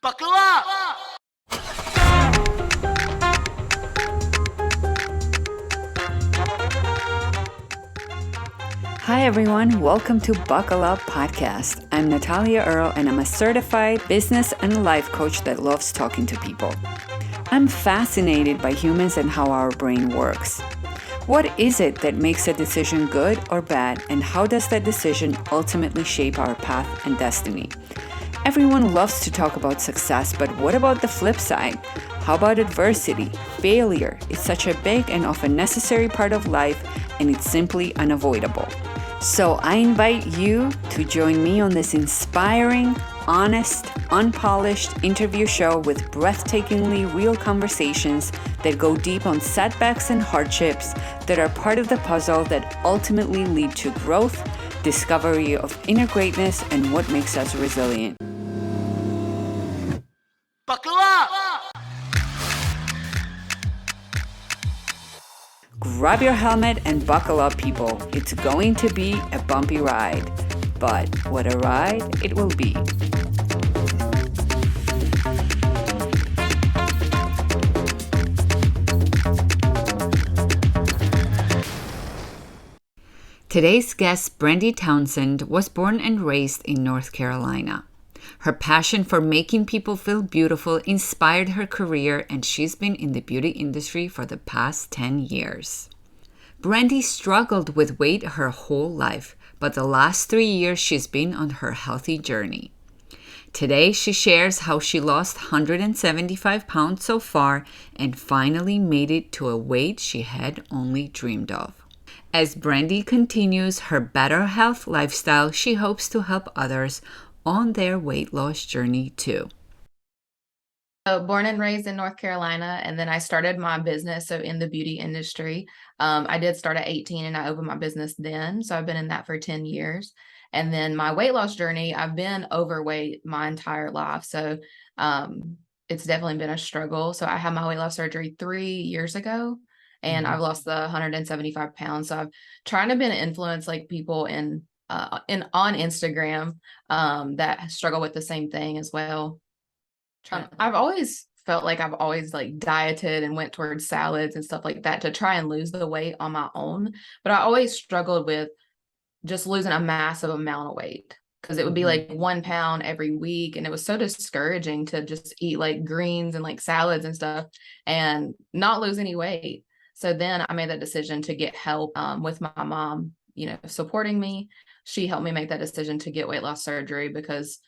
Bakla! Hi everyone, welcome to Buckle Up Podcast. I'm Natalia Earl and I'm a certified business and life coach that loves talking to people. I'm fascinated by humans and how our brain works. What is it that makes a decision good or bad, and how does that decision ultimately shape our path and destiny? Everyone loves to talk about success, but what about the flip side? How about adversity, failure? It's such a big and often necessary part of life, and it's simply unavoidable. So I invite you to join me on this inspiring, honest, unpolished interview show with breathtakingly real conversations that go deep on setbacks and hardships that are part of the puzzle that ultimately lead to growth, discovery of inner greatness, and what makes us resilient. Bakla! Grab your helmet and buckle up, people. It's going to be a bumpy ride. But what a ride it will be. Today's guest, Brandi Townsend, was born and raised in North Carolina. Her passion for making people feel beautiful inspired her career, and she's been in the beauty industry for the past 10 years. Brandi struggled with weight her whole life, but the last 3 years she's been on her healthy journey. Today, she shares how she lost 175 pounds so far and finally made it to a weight she had only dreamed of. As Brandi continues her better health lifestyle, she hopes to help others on their weight loss journey too. So born and raised in North Carolina, and then I started my business in the beauty industry. I did start at 18 and I opened my business then. So I've been in that for 10 years. And then my weight loss journey, I've been overweight my entire life. So it's definitely been a struggle. So I had my weight loss surgery 3 years ago and I've lost the 175 pounds. So I've trying to been influence like people on Instagram that struggle with the same thing as well. I've always felt like I've always like dieted and went towards salads and stuff like that to try and lose the weight on my own. But I always struggled with just losing a massive amount of weight because it would be like 1 pound every week. And it was so discouraging to just eat like greens and like salads and stuff and not lose any weight. So then I made that decision to get help with my mom, supporting me. She helped me make that decision to get weight loss surgery because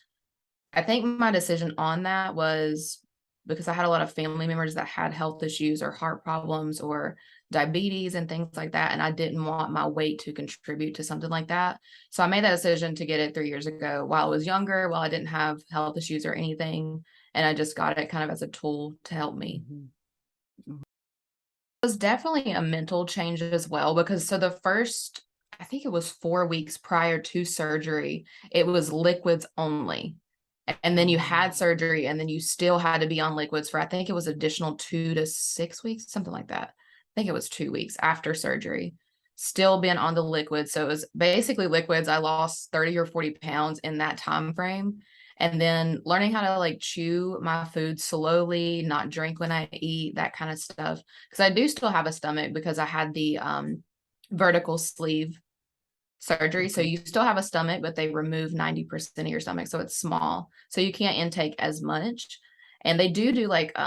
I think my decision on that was because I had a lot of family members that had health issues or heart problems or diabetes and things like that. And I didn't want my weight to contribute to something like that. So I made that decision to get it 3 years ago while I was younger, while I didn't have health issues or anything. And I just got it kind of as a tool to help me. It was definitely a mental change as well, because so the first, I think it was 4 weeks prior to surgery, it was liquids only. And then you had surgery and then you still had to be on liquids for, I think it was additional 2 to 6 weeks, something like that. I think it was 2 weeks after surgery, still been on the liquids. So it was basically liquids. I lost 30 or 40 pounds in that time frame. And then learning how to like chew my food slowly, not drink when I eat, that kind of stuff. Because I do still have a stomach because I had the vertical sleeve surgery. So you still have a stomach, but they remove 90% of your stomach. So it's small. So you can't intake as much. And they do like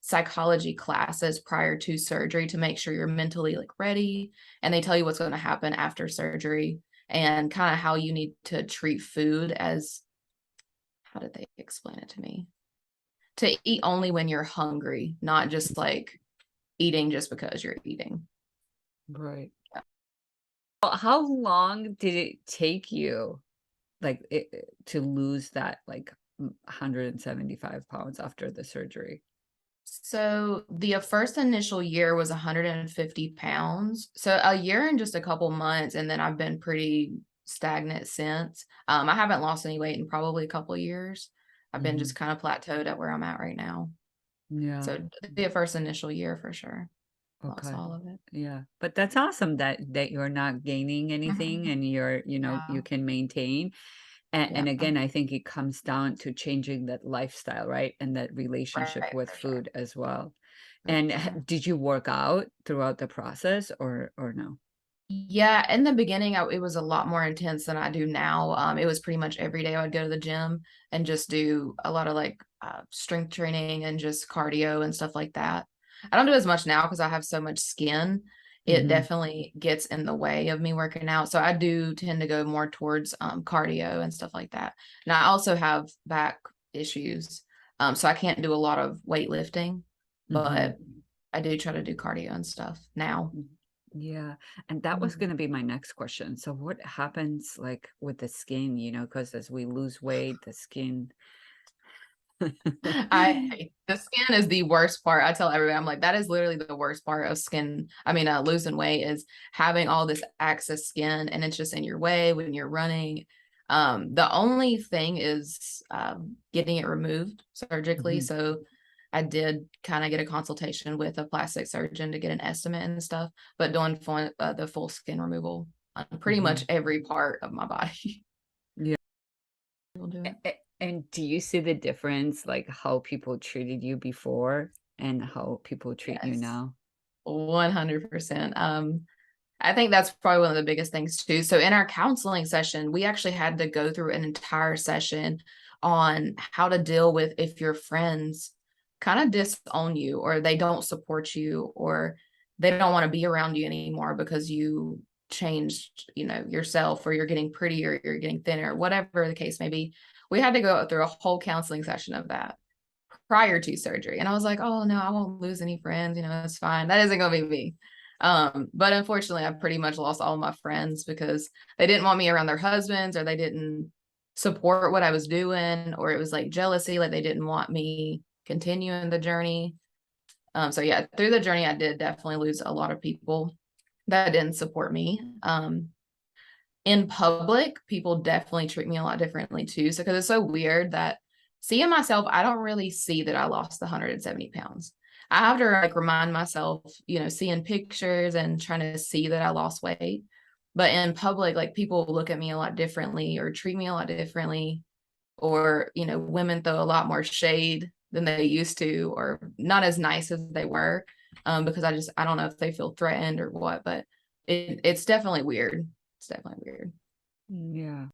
psychology classes prior to surgery to make sure you're mentally like ready. And they tell you what's going to happen after surgery and kind of how you need to treat food as, how did they explain it to me? To eat only when you're hungry, not just like eating just because you're eating. Right. How long did it take you, to lose that 175 pounds after the surgery? So the first initial year was 150 pounds. So a year and just a couple months, and then I've been pretty stagnant since. I haven't lost any weight in probably a couple of years. I've been just kind of plateaued at where I'm at right now. Yeah. So the first initial year for sure. Okay. Lost all of it. Yeah. But that's awesome that you're not gaining anything and you're, you Yeah. can maintain. And Yeah. again, I think it comes down to changing that lifestyle, right? And that relationship Right. with For sure. food as well. For And sure. did you work out throughout the process or no? Yeah, in the beginning, it was a lot more intense than I do now. It was pretty much every day I would go to the gym and just do a lot of like strength training and just cardio and stuff like that. I don't do as much now because I have so much skin. It Hmm. definitely gets in the way of me working out. So I do tend to go more towards cardio and stuff like that. And I also have back issues. So I can't do a lot of weightlifting, Hmm. but I do try to do cardio and stuff now. Yeah. And that was going to be my next question. So what happens like with the skin, because as we lose weight, the skin. I hate the skin is the worst part. I tell everybody, I'm like, that is literally the worst part of skin. I mean, losing weight is having all this excess skin and it's just in your way when you're running. The only thing is getting it removed surgically. Mhm, So I did kind of get a consultation with a plastic surgeon to get an estimate and stuff, but doing the full skin removal on pretty much mhm. every part of my body. Yeah. Will do it. And do you see the difference, like how people treated you before and how people treat you Yes. now? 100%. I think that's probably one of the biggest things too. So in our counseling session, we actually had to go through an entire session on how to deal with if your friends kind of disown you or they don't support you or they don't want to be around you anymore because you changed, yourself or you're getting prettier, you're getting thinner, whatever the case may be. We had to go through a whole counseling session of that prior to surgery. And I was like, oh no, I won't lose any friends. It's fine. That isn't gonna be me. But unfortunately, I pretty much lost all of my friends because they didn't want me around their husbands or they didn't support what I was doing, or it was like jealousy, like they didn't want me continuing the journey. So yeah, through the journey, I did definitely lose a lot of people that didn't support me. In public, people definitely treat me a lot differently too. So, because it's so weird that seeing myself, I don't really see that I lost the 170 pounds. I have to like remind myself, seeing pictures and trying to see that I lost weight. But in public, like people look at me a lot differently or treat me a lot differently, or, women throw a lot more shade than they used to, or not as nice as they were. Because I don't know if they feel threatened or what, but it's definitely weird. It's definitely weird. Yeah.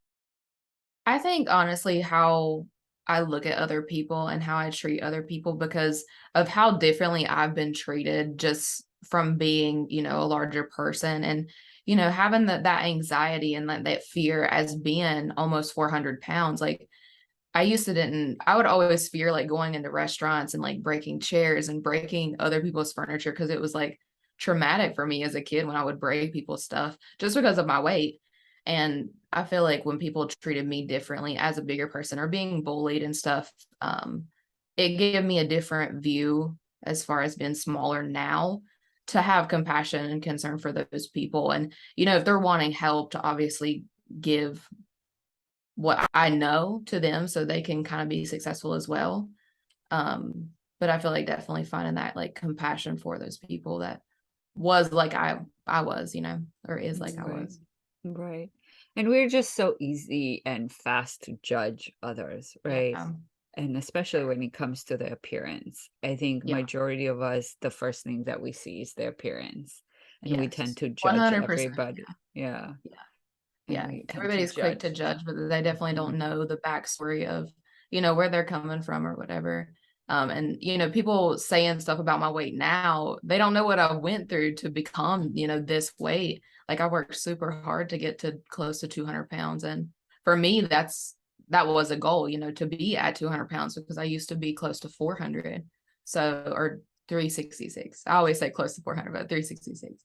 I think honestly how I look at other people and how I treat other people because of how differently I've been treated just from being, a larger person and, having that anxiety and that fear as being almost 400 pounds. Like I would always fear like going into restaurants and like breaking chairs and breaking other people's furniture because it was like traumatic for me as a kid when I would break people's stuff just because of my weight. And I feel like when people treated me differently as a bigger person or being bullied and stuff, it gave me a different view as far as being smaller now to have compassion and concern for those people. And, if they're wanting help to obviously give what I know to them so they can kind of be successful as well. But I feel like definitely finding that like compassion for those people that was like I was, or is like I Right. was. Right. And we're just so easy and fast to judge others, right? Yeah. And especially when it comes to the appearance. I think Yeah. majority of us, the first thing that we see is their appearance. And we tend Yes. to judge 100%. everybody. Yeah. Yeah. And Yeah, we tend to everybody's quick to judge. judge, but they definitely Mhm. don't know the backstory of, where they're coming from or whatever. And people saying stuff about my weight now, they don't know what I went through to become, this weight. Like I worked super hard to get to close to 200 pounds. And for me, that was a goal, to be at 200 pounds because I used to be close to 400. So, or 366. I always say close to 400, but 366.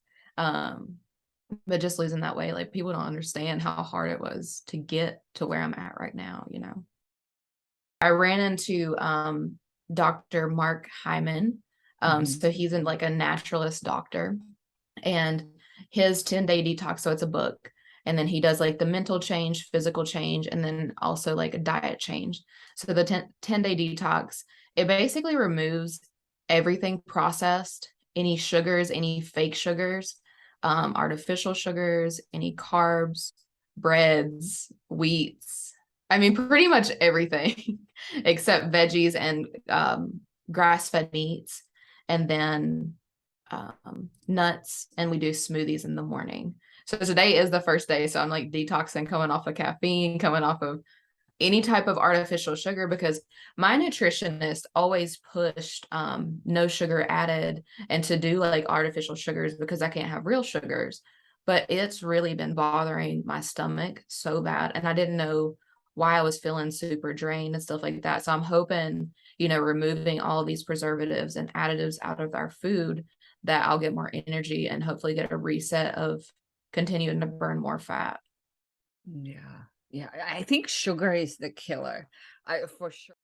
But just losing that weight, like people don't understand how hard it was to get to where I'm at right now. I ran into Dr. Mark Hyman. Mhm. So he's in like a naturalist doctor and his 10-day detox. So it's a book. And then he does like the mental change, physical change, and then also like a diet change. So the 10-day detox, it basically removes everything processed, any sugars, any fake sugars, artificial sugars, any carbs, breads, wheats, I mean, pretty much everything except veggies and grass-fed meats, and then nuts, and we do smoothies in the morning. So today is the first day. So I'm like detoxing, coming off of caffeine, coming off of any type of artificial sugar, because my nutritionist always pushed no sugar added and to do like artificial sugars because I can't have real sugars. But it's really been bothering my stomach so bad. And I didn't know why I was feeling super drained and stuff like that. So I'm hoping, removing all of these preservatives and additives out of our food, that I'll get more energy and hopefully get a reset of continuing to burn more fat. Yeah. Yeah. I think sugar is the killer. For sure.